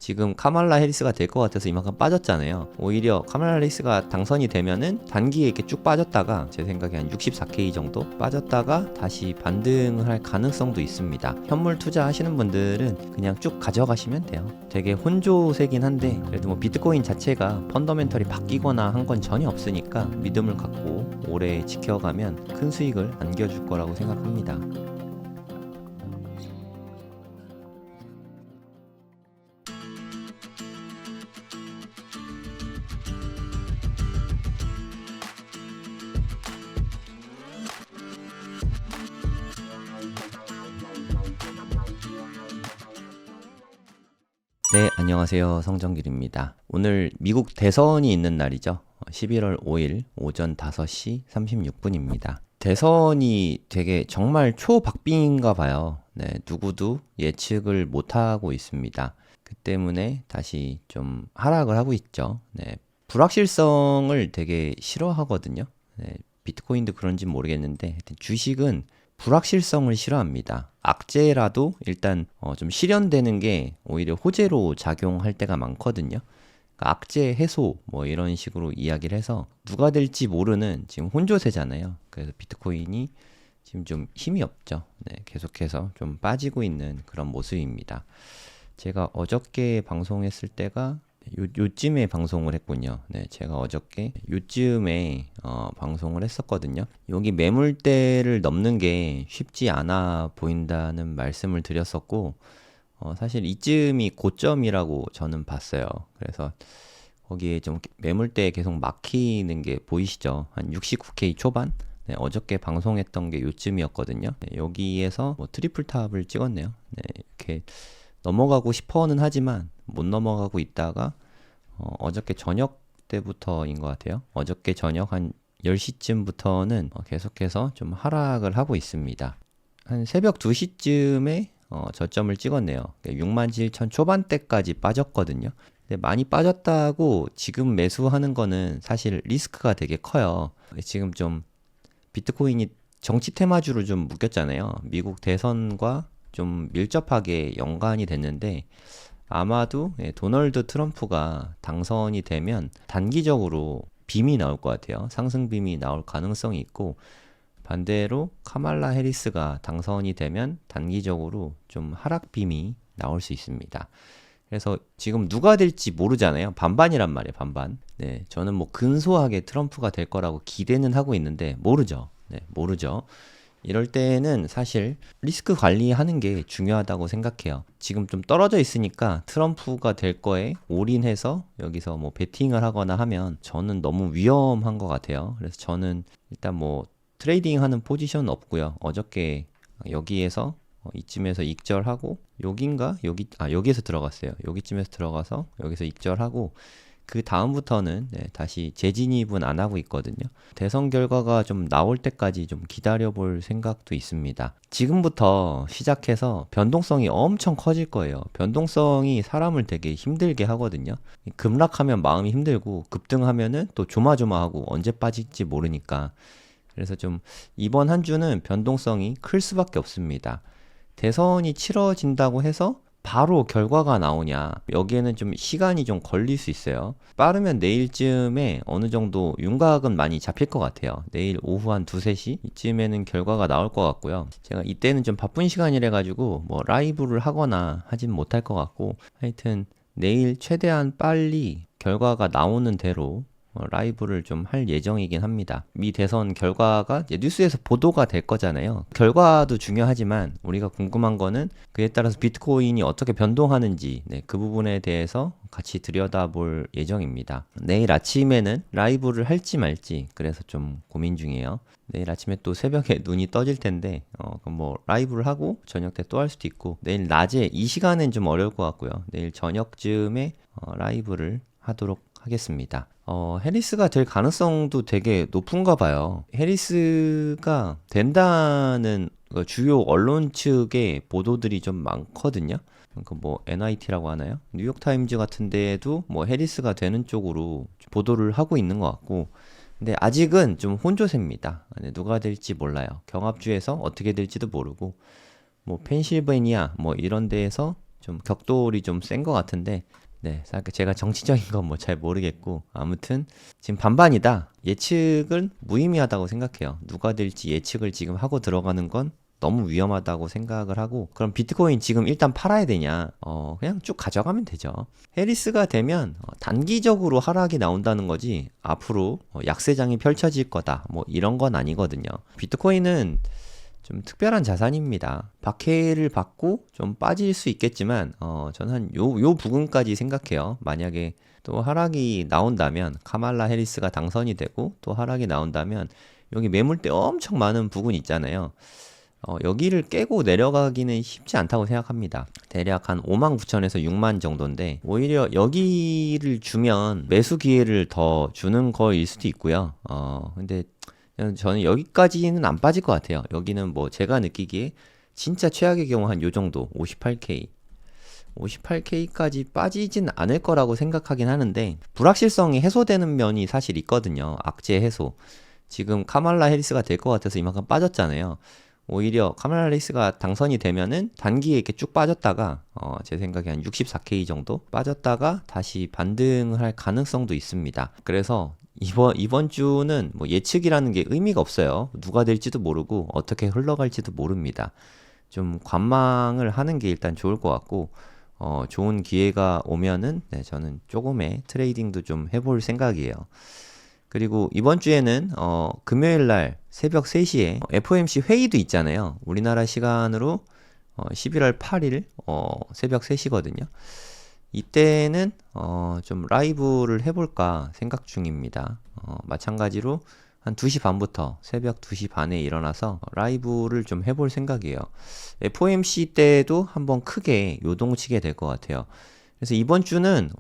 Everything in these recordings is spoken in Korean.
지금 카말라 해리스가 될 것 같아서 이만큼 빠졌잖아요. 오히려 카말라 해리스가 당선이 되면은 단기에 이렇게 쭉 빠졌다가 제 생각에 한 64K 정도 빠졌다가 다시 반등을 할 가능성도 있습니다. 현물 투자하시는 분들은 그냥 쭉 가져가시면 돼요. 되게 혼조세긴 한데 그래도 뭐 비트코인 자체가 펀더멘털이 바뀌거나 한 건 전혀 없으니까 믿음을 갖고 오래 지켜가면 큰 수익을 안겨줄 거라고 생각합니다. 네, 안녕하세요. 성정길입니다. 오늘 미국 대선이 있는 날이죠. 11월 5일 오전 5시 36분입니다. 대선이 되게 정말 초박빙인가 봐요. 네, 누구도 예측을 못하고 있습니다. 그 때문에 다시 좀 하락을 하고 있죠. 네, 불확실성을 되게 싫어하거든요. 네, 비트코인도 그런지 모르겠는데 하여튼 주식은 불확실성을 싫어합니다. 악재라도 일단 좀 실현되는 게 오히려 호재로 작용할 때가 많거든요. 그러니까 악재 해소 뭐 이런 식으로 이야기를 해서 누가 될지 모르는 지금 혼조세잖아요. 그래서 비트코인이 지금 좀 힘이 없죠. 네, 계속해서 좀 빠지고 있는 그런 모습입니다. 제가 어저께 방송했을 때가 요쯤에 방송을 했군요. 네, 제가 어저께 요쯤에 방송을 했었거든요. 여기 매물대를 넘는 게 쉽지 않아 보인다는 말씀을 드렸었고, 사실 이쯤이 고점이라고 저는 봤어요. 그래서 거기에 좀 매물대에 계속 막히는 게 보이시죠? 한 69K 초반? 네, 어저께 방송했던 게 요쯤이었거든요. 네, 여기에서 뭐 트리플 탑을 찍었네요. 네, 이렇게 넘어가고 싶어는 하지만 못 넘어가고 있다가 어저께 저녁 때부터인 것 같아요. 어저께 저녁 한 10시쯤부터는 계속해서 좀 하락을 하고 있습니다. 한 새벽 2시쯤에 저점을 찍었네요. 67,000 초반대까지 빠졌거든요. 근데 많이 빠졌다고 지금 매수하는 거는 사실 리스크가 되게 커요. 지금 좀 비트코인이 정치 테마주로 좀 묶였잖아요. 미국 대선과 좀 밀접하게 연관이 됐는데 아마도 도널드 트럼프가 당선이 되면 단기적으로 빔이 나올 것 같아요. 상승 빔이 나올 가능성이 있고 반대로 카말라 해리스가 당선이 되면 단기적으로 좀 하락 빔이 나올 수 있습니다. 그래서 지금 누가 될지 모르잖아요. 반반이란 말이에요. 반반. 네, 저는 뭐 근소하게 트럼프가 될 거라고 기대는 하고 있는데 모르죠. 네, 모르죠. 이럴 때는 사실 리스크 관리하는 게 중요하다고 생각해요. 지금 좀 떨어져 있으니까 트럼프가 될 거에 올인해서 여기서 뭐 베팅을 하거나 하면 저는 너무 위험한 것 같아요. 그래서 저는 일단 뭐 트레이딩 하는 포지션은 없고요. 어저께 여기에서 이쯤에서 익절하고 여기에서 들어갔어요. 여기쯤에서 들어가서 여기서 익절하고 그 다음부터는 다시 재진입은 안 하고 있거든요. 대선 결과가 좀 나올 때까지 좀 기다려 볼 생각도 있습니다. 지금부터 시작해서 변동성이 엄청 커질 거예요. 변동성이 사람을 되게 힘들게 하거든요. 급락하면 마음이 힘들고 급등하면은 또 조마조마하고 언제 빠질지 모르니까. 그래서 좀 이번 한 주는 변동성이 클 수밖에 없습니다. 대선이 치러진다고 해서 바로 결과가 나오냐, 여기에는 좀 시간이 좀 걸릴 수 있어요. 빠르면 내일쯤에 어느 정도 윤곽은 많이 잡힐 것 같아요. 내일 오후 한 2, 3시 이쯤에는 결과가 나올 것 같고요. 제가 이때는 좀 바쁜 시간이라 가지고 뭐 라이브를 하거나 하진 못할 것 같고, 하여튼 내일 최대한 빨리 결과가 나오는 대로 라이브를 좀 할 예정이긴 합니다. 미 대선 결과가 뉴스에서 보도가 될 거잖아요. 결과도 중요하지만 우리가 궁금한 거는 그에 따라서 비트코인이 어떻게 변동하는지, 그 부분에 대해서 같이 들여다볼 예정입니다. 내일 아침에는 라이브를 할지 말지 그래서 좀 고민 중이에요. 내일 아침에 또 새벽에 눈이 떠질 텐데 그럼 뭐 라이브를 하고 저녁 때 또 할 수도 있고, 내일 낮에 이 시간은 좀 어려울 것 같고요. 내일 저녁쯤에 라이브를 하도록 하겠습니다. 해리스가 될 가능성도 되게 높은가 봐요. 해리스가 된다는 주요 언론 측의 보도들이 좀 많거든요. 그 뭐 NIT라고 하나요? 뉴욕타임즈 같은 데에도 뭐 해리스가 되는 쪽으로 보도를 하고 있는 것 같고, 근데 아직은 좀 혼조세입니다. 누가 될지 몰라요. 경합주에서 어떻게 될지도 모르고, 뭐 펜실베니아 뭐 이런 데에서 좀 격돌이 좀 센 것 같은데, 네, 제가 정치적인 건 뭐 잘 모르겠고, 아무튼 지금 반반이다. 예측은 무의미하다고 생각해요. 누가 될지 예측을 지금 하고 들어가는 건 너무 위험하다고 생각을 하고, 그럼 비트코인 지금 일단 팔아야 되냐? 그냥 쭉 가져가면 되죠. 해리스가 되면 단기적으로 하락이 나온다는 거지, 앞으로 약세장이 펼쳐질 거다, 뭐 이런 건 아니거든요. 비트코인은 좀 특별한 자산입니다. 박해를 받고 좀 빠질 수 있겠지만, 저는 한 요 부분까지 생각해요. 만약에 또 하락이 나온다면, 카말라 해리스가 당선이 되고 또 하락이 나온다면, 여기 매물대 엄청 많은 부분 있잖아요. 여기를 깨고 내려가기는 쉽지 않다고 생각합니다. 대략 한 5만 9천에서 6만 정도인데, 오히려 여기를 주면 매수 기회를 더 주는 거일 수도 있고요. 근데 저는 여기까지는 안 빠질 것 같아요. 여기는 뭐 제가 느끼기에 진짜 최악의 경우 한 요 정도, 58K. 58K까지 빠지진 않을 거라고 생각하긴 하는데, 불확실성이 해소되는 면이 사실 있거든요. 악재 해소. 지금 카말라 해리스가 될 것 같아서 이만큼 빠졌잖아요. 오히려 카말라 해리스가 당선이 되면은 단기에 이렇게 쭉 빠졌다가, 제 생각에 한 64K 정도 빠졌다가 다시 반등을 할 가능성도 있습니다. 그래서 이번 주는 뭐 예측이라는 게 의미가 없어요. 누가 될지도 모르고 어떻게 흘러갈지도 모릅니다. 좀 관망을 하는 게 일단 좋을 것 같고, 좋은 기회가 오면은, 네, 저는 조금의 트레이딩도 좀 해볼 생각이에요. 그리고 이번 주에는 금요일 날 새벽 3시에 FOMC 회의도 있잖아요. 우리나라 시간으로 11월 8일 새벽 3시거든요. 이때는 좀 라이브를 해볼까 생각 중입니다. 마찬가지로 한 2시 반부터 새벽 2시 반에 일어나서 라이브를 좀 해볼 생각이에요. FOMC 때도 한번 크게 요동치게 될 것 같아요. 그래서 이번 주는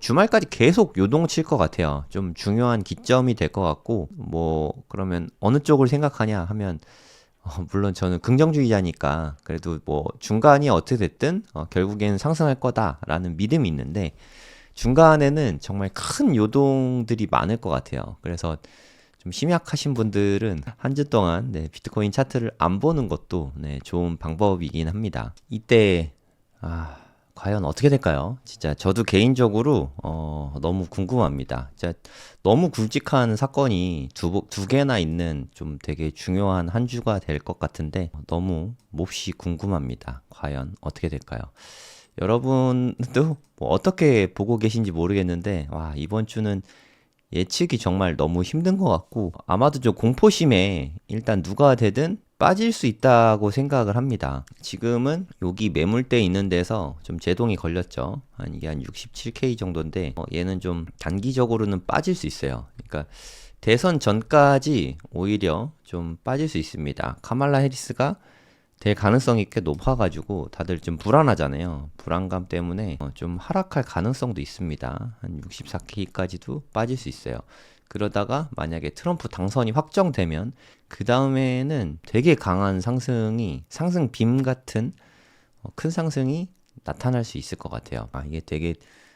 주말까지 계속 요동칠 것 같아요. 좀 중요한 기점이 될 것 같고, 뭐 그러면 어느 쪽을 생각하냐 하면, 물론 저는 긍정주의자니까 그래도 뭐 중간이 어떻게 됐든 결국에는 상승할 거다라는 믿음이 있는데, 중간에는 정말 큰 요동들이 많을 것 같아요. 그래서 좀 심약하신 분들은 한 주 동안, 네, 비트코인 차트를 안 보는 것도, 네, 좋은 방법이긴 합니다. 이때 과연 어떻게 될까요? 진짜 저도 개인적으로 너무 궁금합니다. 진짜 너무 굵직한 사건이 두 개나 있는 좀 되게 중요한 한 주가 될 것 같은데, 너무 몹시 궁금합니다. 과연 어떻게 될까요? 여러분도 뭐 어떻게 보고 계신지 모르겠는데, 이번 주는 예측이 정말 너무 힘든 것 같고, 아마도 좀 공포심에 일단 누가 되든 빠질 수 있다고 생각을 합니다. 지금은 여기 매물대 있는 데서 좀 제동이 걸렸죠. 이게 한 67K 정도인데, 얘는 좀 단기적으로는 빠질 수 있어요. 그러니까 대선 전까지 오히려 좀 빠질 수 있습니다. 카말라 해리스가 될 가능성이 꽤 높아가지고 다들 좀 불안하잖아요. 불안감 때문에 좀 하락할 가능성도 있습니다. 한 64K까지도 빠질 수 있어요. 그러다가 만약에 트럼프 당선이 확정되면 그 다음에는 되게 강한 상승 빔 같은 큰 상승이 나타날 수 있을 것 같아요. 이게 되게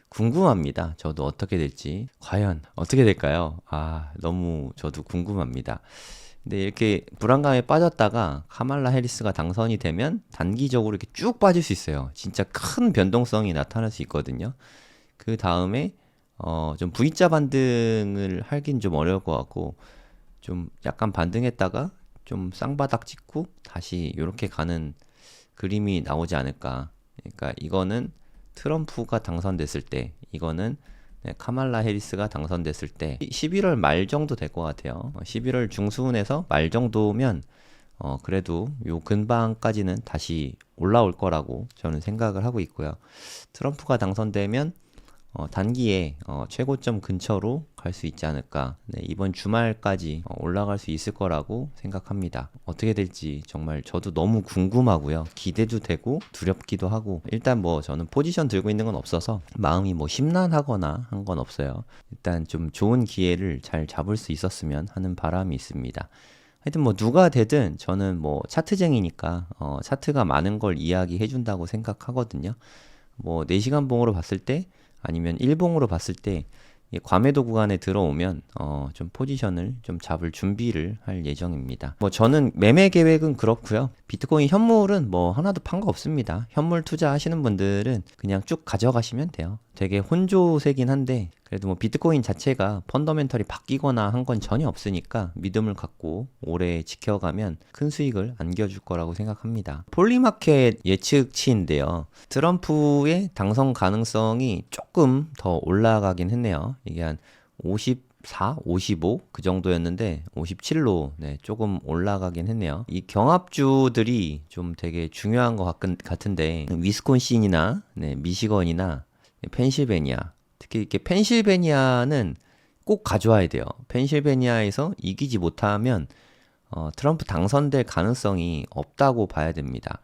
궁금합니다. 저도 어떻게 될지. 과연 어떻게 될까요? 너무 저도 궁금합니다. 근데 이렇게 불안감에 빠졌다가 카말라 해리스가 당선이 되면 단기적으로 이렇게 쭉 빠질 수 있어요. 진짜 큰 변동성이 나타날 수 있거든요. 그 다음에 좀 V자 반등을 하긴 좀 어려울 것 같고, 좀 약간 반등했다가 좀 쌍바닥 찍고 다시 이렇게 가는 그림이 나오지 않을까. 그러니까 이거는 트럼프가 당선됐을 때, 이거는, 네, 카말라 해리스가 당선됐을 때 11월 말 정도 될 것 같아요. 11월 중순에서 말 정도면 그래도 요 근방까지는 다시 올라올 거라고 저는 생각을 하고 있고요. 트럼프가 당선되면 단기에 최고점 근처로 갈 수 있지 않을까. 네, 이번 주말까지 올라갈 수 있을 거라고 생각합니다. 어떻게 될지 정말 저도 너무 궁금하고요. 기대도 되고 두렵기도 하고, 일단 뭐 저는 포지션 들고 있는 건 없어서 마음이 뭐 심란하거나 한 건 없어요. 일단 좀 좋은 기회를 잘 잡을 수 있었으면 하는 바람이 있습니다. 하여튼 뭐 누가 되든 저는 뭐 차트쟁이니까 차트가 많은 걸 이야기해 준다고 생각하거든요. 뭐 4시간 봉으로 봤을 때, 아니면 일봉으로 봤을 때 이 과매도 구간에 들어오면 좀 포지션을 좀 잡을 준비를 할 예정입니다. 뭐 저는 매매 계획은 그렇고요. 비트코인 현물은 뭐 하나도 판 거 없습니다. 현물 투자하시는 분들은 그냥 쭉 가져가시면 돼요. 되게 혼조세긴 한데 그래도 뭐 비트코인 자체가 펀더멘털이 바뀌거나 한 건 전혀 없으니까 믿음을 갖고 오래 지켜가면 큰 수익을 안겨줄 거라고 생각합니다. 폴리마켓 예측치인데요. 트럼프의 당선 가능성이 조금 더 올라가긴 했네요. 이게 한 54, 55 그 정도였는데 57로 조금 올라가긴 했네요. 이 경합주들이 좀 되게 중요한 것 같은데 위스콘신이나 미시건이나 펜실베니아, 특히 이렇게 펜실베니아는 꼭 가져와야 돼요. 펜실베니아에서 이기지 못하면 트럼프 당선될 가능성이 없다고 봐야 됩니다.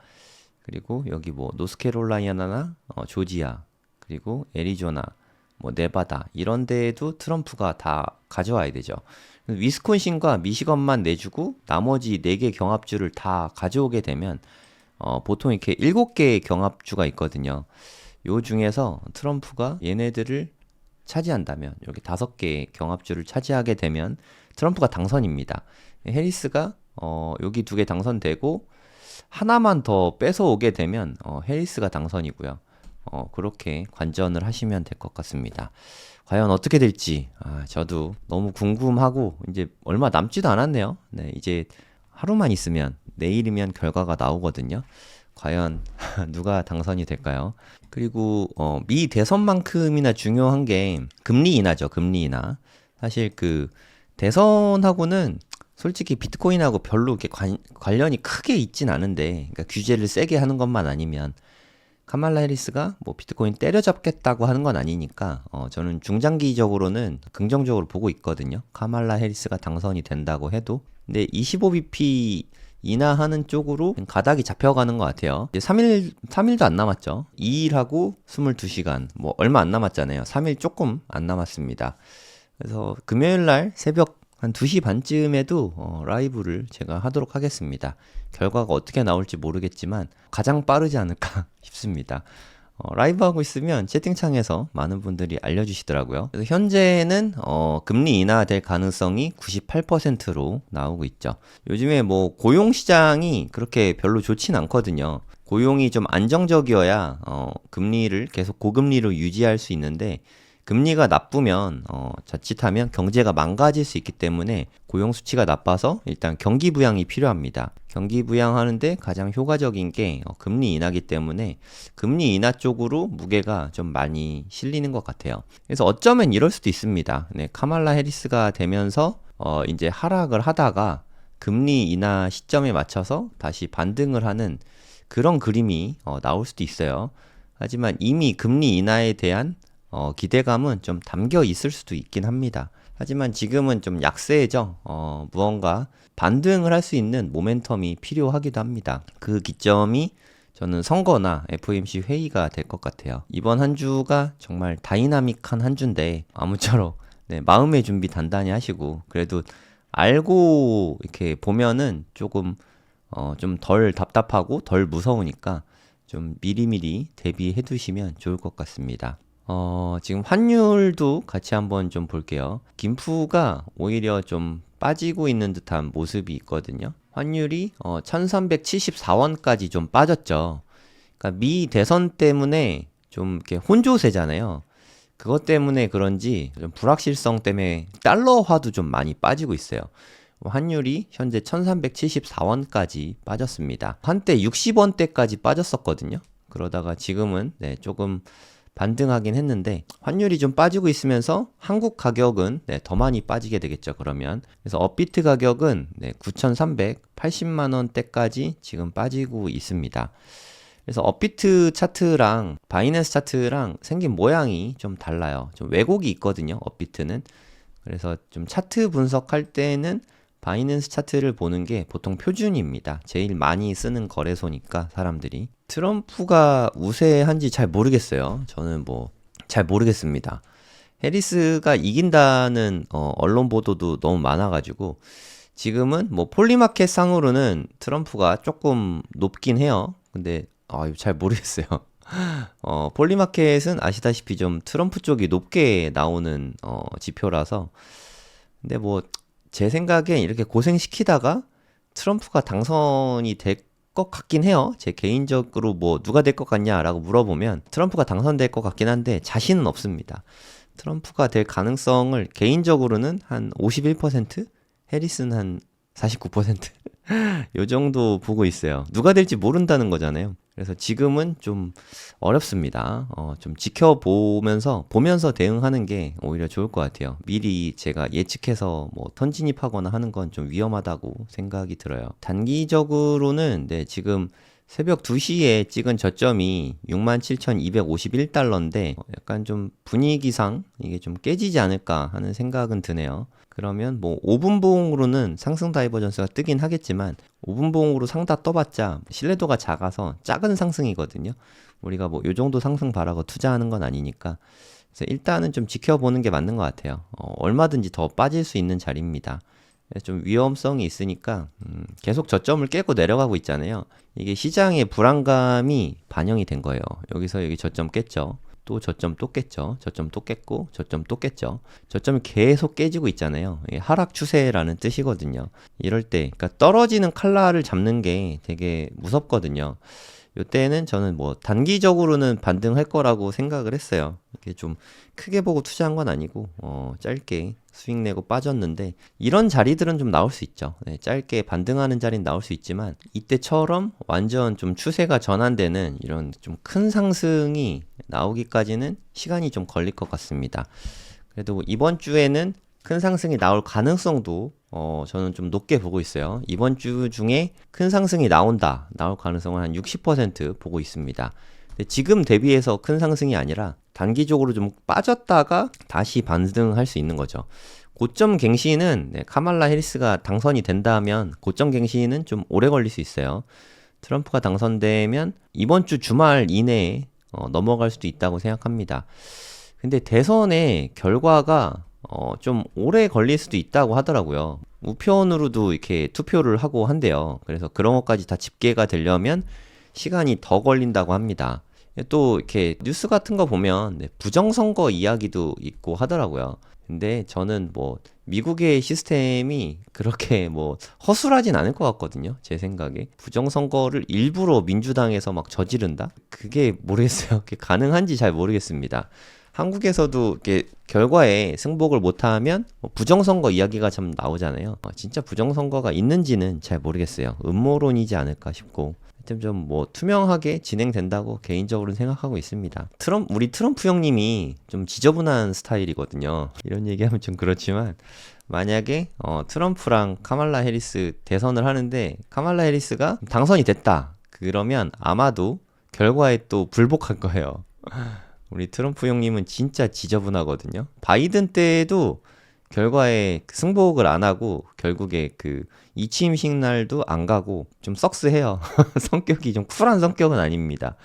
그리고 여기 뭐 노스캐롤라이나나 조지아, 그리고 애리조나, 뭐 네바다 이런 데에도 트럼프가 다 가져와야 되죠. 위스콘신과 미시건만 내주고 나머지 4개 경합주를 다 가져오게 되면 보통 이렇게 7개의 경합주가 있거든요. 요 중에서 트럼프가 얘네들을 차지한다면 여기 5개의 경합주를 차지하게 되면 트럼프가 당선입니다. 해리스가 여기 2개 당선되고 하나만 더 뺏어오게 되면 해리스가 당선이고요. 그렇게 관전을 하시면 될 것 같습니다. 과연 어떻게 될지 저도 너무 궁금하고 이제 얼마 남지도 않았네요. 네, 이제 하루만 있으면 내일이면 결과가 나오거든요. 과연 누가 당선이 될까요? 그리고 미 대선만큼이나 중요한 게 금리 인하죠. 금리 인하. 사실 그 대선하고는 솔직히 비트코인하고 별로 이렇게 관련이 크게 있진 않은데, 그러니까 규제를 세게 하는 것만 아니면 카말라 해리스가 뭐 비트코인 때려잡겠다고 하는 건 아니니까 저는 중장기적으로는 긍정적으로 보고 있거든요. 카말라 해리스가 당선이 된다고 해도. 근데 25bp 인하하는 쪽으로 가닥이 잡혀가는 것 같아요. 이제 3일도 안 남았죠. 2일하고 22시간, 뭐 얼마 안 남았잖아요. 3일 조금 안 남았습니다. 그래서 금요일날 새벽 한 2시 반쯤에도 라이브를 제가 하도록 하겠습니다. 결과가 어떻게 나올지 모르겠지만 가장 빠르지 않을까 싶습니다. 라이브 하고 있으면 채팅창에서 많은 분들이 알려주시더라고요. 그래서 현재는 금리 인하될 가능성이 98%로 나오고 있죠. 요즘에 뭐 고용 시장이 그렇게 별로 좋진 않거든요. 고용이 좀 안정적이어야 금리를 계속 고금리로 유지할 수 있는데 금리가 나쁘면 자칫하면 경제가 망가질 수 있기 때문에 고용 수치가 나빠서 일단 경기 부양이 필요합니다. 경기 부양하는데 가장 효과적인 게 금리 인하기 때문에 금리 인하 쪽으로 무게가 좀 많이 실리는 것 같아요. 그래서 어쩌면 이럴 수도 있습니다. 네, 카말라 해리스가 되면서 이제 하락을 하다가 금리 인하 시점에 맞춰서 다시 반등을 하는 그런 그림이 나올 수도 있어요. 하지만 이미 금리 인하에 대한 기대감은 좀 담겨 있을 수도 있긴 합니다. 하지만 지금은 좀 약세죠. 무언가 반등을 할 수 있는 모멘텀이 필요하기도 합니다. 그 기점이 저는 선거나 FOMC 회의가 될 것 같아요. 이번 한 주가 정말 다이나믹한 한 주인데 아무쪼록 마음의 준비 단단히 하시고 그래도 알고 이렇게 보면은 조금 좀 덜 답답하고 덜 무서우니까 좀 미리미리 대비해 두시면 좋을 것 같습니다. 지금 환율도 같이 한번 좀 볼게요. 김프가 오히려 좀 빠지고 있는 듯한 모습이 있거든요. 환율이 1374원까지 좀 빠졌죠. 그러니까 미 대선 때문에 좀 이렇게 혼조세잖아요. 그것 때문에 그런지 좀 불확실성 때문에 달러화도 좀 많이 빠지고 있어요. 환율이 현재 1374원까지 빠졌습니다. 한때 60원대까지 빠졌었거든요. 그러다가 지금은 조금 반등하긴 했는데 환율이 좀 빠지고 있으면서 한국 가격은 더 많이 빠지게 되겠죠. 그러면 그래서 업비트 가격은 9,380만 원대까지 지금 빠지고 있습니다. 그래서 업비트 차트랑 바이낸스 차트랑 생긴 모양이 좀 달라요. 좀 왜곡이 있거든요. 업비트는. 그래서 좀 차트 분석할 때는 바이낸스 차트를 보는 게 보통 표준입니다. 제일 많이 쓰는 거래소니까 사람들이. 트럼프가 우세한지 잘 모르겠어요. 저는 뭐 잘 모르겠습니다. 해리스가 이긴다는 언론 보도도 너무 많아가지고 지금은 뭐 폴리마켓 상으로는 트럼프가 조금 높긴 해요. 근데 잘 모르겠어요. 폴리마켓은 아시다시피 좀 트럼프 쪽이 높게 나오는 지표라서 근데 뭐 제 생각엔 이렇게 고생시키다가 트럼프가 당선이 될 것 같긴 해요. 제 개인적으로 뭐 누가 될 것 같냐라고 물어보면 트럼프가 당선될 것 같긴 한데 자신은 없습니다. 트럼프가 될 가능성을 개인적으로는 한 51%, 해리스는 한 49%. 요 정도 보고 있어요. 누가 될지 모른다는 거잖아요. 그래서 지금은 좀 어렵습니다. 좀 보면서 대응하는 게 오히려 좋을 것 같아요. 미리 제가 예측해서 뭐 선진입하거나 하는 건 좀 위험하다고 생각이 들어요. 단기적으로는 네, 지금 새벽 2시에 찍은 저점이 67,251달러인데 약간 좀 분위기상 이게 좀 깨지지 않을까 하는 생각은 드네요. 그러면 뭐 5분 보홍으로는 상승 다이버전스가 뜨긴 하겠지만 5분 보홍으로 상다 떠봤자 신뢰도가 작아서 작은 상승이거든요. 우리가 뭐 요 정도 상승 바라고 투자하는 건 아니니까 그래서 일단은 좀 지켜보는 게 맞는 것 같아요. 얼마든지 더 빠질 수 있는 자리입니다. 좀 위험성이 있으니까 계속 저점을 깨고 내려가고 있잖아요. 이게 시장의 불안감이 반영이 된 거예요. 여기서 여기 저점 깼죠. 또 저점 또 깼죠. 저점 또 깼고 저점 또 깼죠. 저점이 계속 깨지고 있잖아요. 이게 하락 추세라는 뜻이거든요. 이럴 때 그러니까 떨어지는 칼날을 잡는 게 되게 무섭거든요. 요때는 저는 뭐 단기적으로는 반등할 거라고 생각을 했어요. 이게 좀 크게 보고 투자한 건 아니고 짧게 수익 내고 빠졌는데 이런 자리들은 좀 나올 수 있죠. 네, 짧게 반등하는 자리는 나올 수 있지만 이때처럼 완전 좀 추세가 전환되는 이런 좀 큰 상승이 나오기까지는 시간이 좀 걸릴 것 같습니다. 그래도 이번 주에는 큰 상승이 나올 가능성도 저는 좀 높게 보고 있어요. 이번 주 중에 큰 상승이 나올 가능성은 한 60% 보고 있습니다. 근데 지금 대비해서 큰 상승이 아니라 단기적으로 좀 빠졌다가 다시 반등할 수 있는 거죠. 고점 갱신은 네, 카말라 해리스가 당선이 된다면 고점 갱신은 좀 오래 걸릴 수 있어요. 트럼프가 당선되면 이번 주 주말 이내에 넘어갈 수도 있다고 생각합니다. 근데 대선의 결과가 좀 오래 걸릴 수도 있다고 하더라고요. 우편으로도 이렇게 투표를 하고 한대요. 그래서 그런 것까지 다 집계가 되려면 시간이 더 걸린다고 합니다. 또 이렇게 뉴스 같은 거 보면 네, 부정선거 이야기도 있고 하더라고요. 근데 저는 뭐 미국의 시스템이 그렇게 뭐 허술하진 않을 것 같거든요. 제 생각에. 부정선거를 일부러 민주당에서 막 저지른다? 그게 모르겠어요. 그게 가능한지 잘 모르겠습니다. 한국에서도 이렇게 결과에 승복을 못하면 뭐 부정선거 이야기가 참 나오잖아요. 진짜 부정선거가 있는지는 잘 모르겠어요. 음모론이지 않을까 싶고. 하여튼 좀 뭐 투명하게 진행된다고 개인적으로는 생각하고 있습니다. 우리 트럼프 형님이 좀 지저분한 스타일이거든요. 이런 얘기하면 좀 그렇지만 만약에 트럼프랑 카말라 해리스 대선을 하는데 카말라 해리스가 당선이 됐다. 그러면 아마도 결과에 또 불복할 거예요. 우리 트럼프 형님은 진짜 지저분하거든요. 바이든 때도 결과에 승복을 안 하고 결국에 그 이취임식 날도 안 가고 좀 썩스해요. 성격이 좀 쿨한 성격은 아닙니다.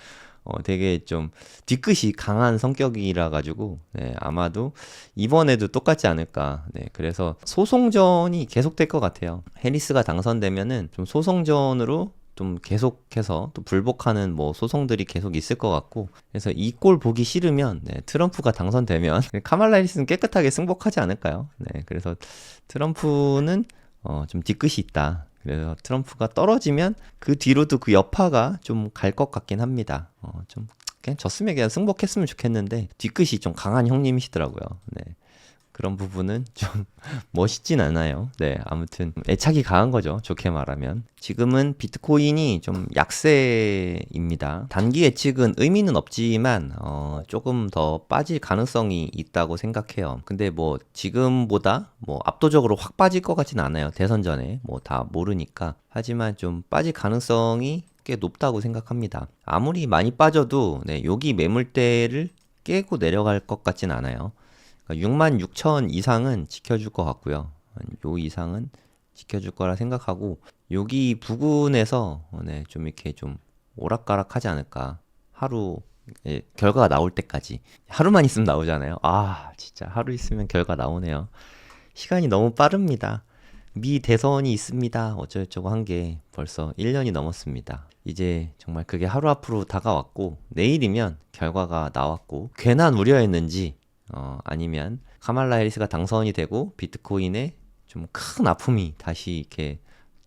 되게 좀 뒤끝이 강한 성격이라 가지고 네, 아마도 이번에도 똑같지 않을까. 네, 그래서 소송전이 계속될 것 같아요. 해리스가 당선되면은 좀 소송전으로 좀 계속해서 또 불복하는 뭐 소송들이 계속 있을 것 같고 그래서 이 꼴 보기 싫으면 네, 트럼프가 당선되면 카말라 해리스는 깨끗하게 승복하지 않을까요? 네, 그래서 트럼프는 좀 뒤끝이 있다. 그래서 트럼프가 떨어지면 그 뒤로도 그 여파가 좀 갈 것 같긴 합니다. 좀 그냥 졌으면 그냥 승복했으면 좋겠는데 뒤끝이 좀 강한 형님이시더라고요. 네. 그런 부분은 좀 멋있진 않아요. 네, 아무튼 애착이 강한 거죠. 좋게 말하면. 지금은 비트코인이 좀 약세입니다. 단기 예측은 의미는 없지만 조금 더 빠질 가능성이 있다고 생각해요. 근데 뭐 지금보다 뭐 압도적으로 확 빠질 것 같진 않아요. 대선 전에 뭐 다 모르니까. 하지만 좀 빠질 가능성이 꽤 높다고 생각합니다. 아무리 많이 빠져도 네, 여기 매물대를 깨고 내려갈 것 같진 않아요. 66,000 이상은 지켜줄 것 같고요. 요 이상은 지켜줄 거라 생각하고 여기 부근에서 네, 좀 이렇게 좀 오락가락 하지 않을까. 하루 결과가 나올 때까지 하루만 있으면 나오잖아요. 아 진짜 하루 있으면 결과 나오네요. 시간이 너무 빠릅니다. 미 대선이 있습니다. 어쩌고저쩌고 한 게 벌써 1년이 넘었습니다. 이제 정말 그게 하루 앞으로 다가왔고 내일이면 결과가 나왔고 괜한 우려였는지 아니면 카말라 해리스가 당선이 되고 비트코인에 좀 큰 아픔이 다시 이렇게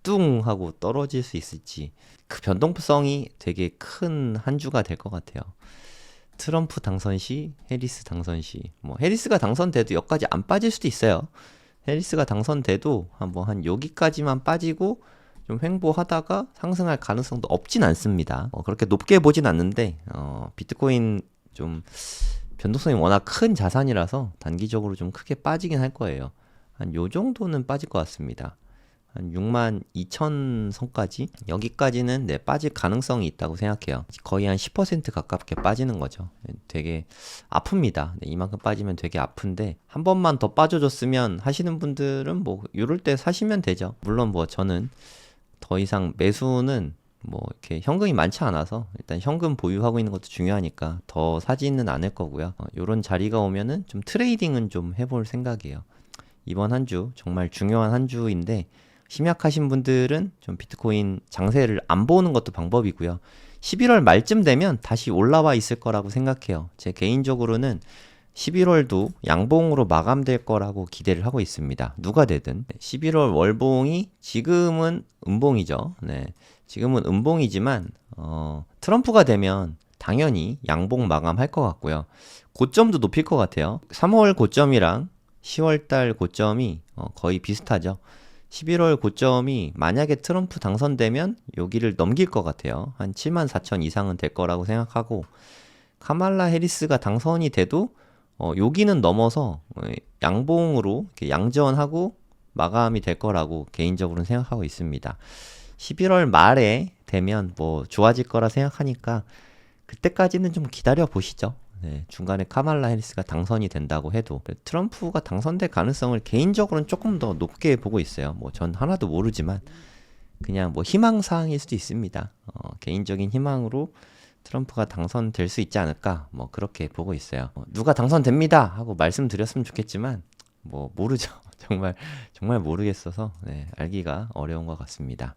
뚱 하고 떨어질 수 있을지 그 변동성이 되게 큰 한 주가 될 것 같아요. 트럼프 당선 시, 해리스 당선 시, 뭐 해리스가 당선돼도 여기까지 안 빠질 수도 있어요. 해리스가 당선돼도 한 여기까지만 빠지고 좀 횡보하다가 상승할 가능성도 없진 않습니다. 그렇게 높게 보진 않는데 비트코인 좀 변동성이 워낙 큰 자산이라서 단기적으로 좀 크게 빠지긴 할 거예요. 한 요 정도는 빠질 것 같습니다. 한 6만 2천 선까지 여기까지는 빠질 가능성이 있다고 생각해요. 거의 한 10% 가깝게 빠지는 거죠. 되게 아픕니다. 이만큼 빠지면 되게 아픈데 한 번만 더 빠져줬으면 하시는 분들은 뭐 이럴 때 사시면 되죠. 물론 뭐 저는 더 이상 매수는 뭐 이렇게 현금이 많지 않아서 일단 현금 보유하고 있는 것도 중요하니까 더 사지는 않을 거고요. 요런 자리가 오면은 좀 트레이딩은 좀 해볼 생각이에요. 이번 한 주 정말 중요한 한 주인데 심약하신 분들은 좀 비트코인 장세를 안 보는 것도 방법이고요. 11월 말쯤 되면 다시 올라와 있을 거라고 생각해요. 제 개인적으로는 11월도 양봉으로 마감될 거라고 기대를 하고 있습니다. 누가 되든 11월 월봉이 지금은 음봉이죠. 네, 지금은 음봉이지만 트럼프가 되면 당연히 양봉 마감할 것 같고요. 고점도 높일 것 같아요. 3월 고점이랑 10월달 고점이 거의 비슷하죠. 11월 고점이 만약에 트럼프 당선되면 여기를 넘길 것 같아요. 한 7만 4천 이상은 될 거라고 생각하고 카말라 해리스가 당선이 돼도 여기는 넘어서 양봉으로 이렇게 양전하고 마감이 될 거라고 개인적으로는 생각하고 있습니다. 11월 말에 되면 뭐 좋아질 거라 생각하니까 그때까지는 좀 기다려 보시죠. 네, 중간에 카말라 해리스가 당선이 된다고 해도 트럼프가 당선될 가능성을 개인적으로는 조금 더 높게 보고 있어요. 뭐 전 하나도 모르지만 그냥 뭐 희망사항일 수도 있습니다. 개인적인 희망으로 트럼프가 당선될 수 있지 않을까 뭐 그렇게 보고 있어요. 누가 당선됩니다 하고 말씀드렸으면 좋겠지만 뭐 모르죠. 정말 모르겠어서 알기가 어려운 것 같습니다.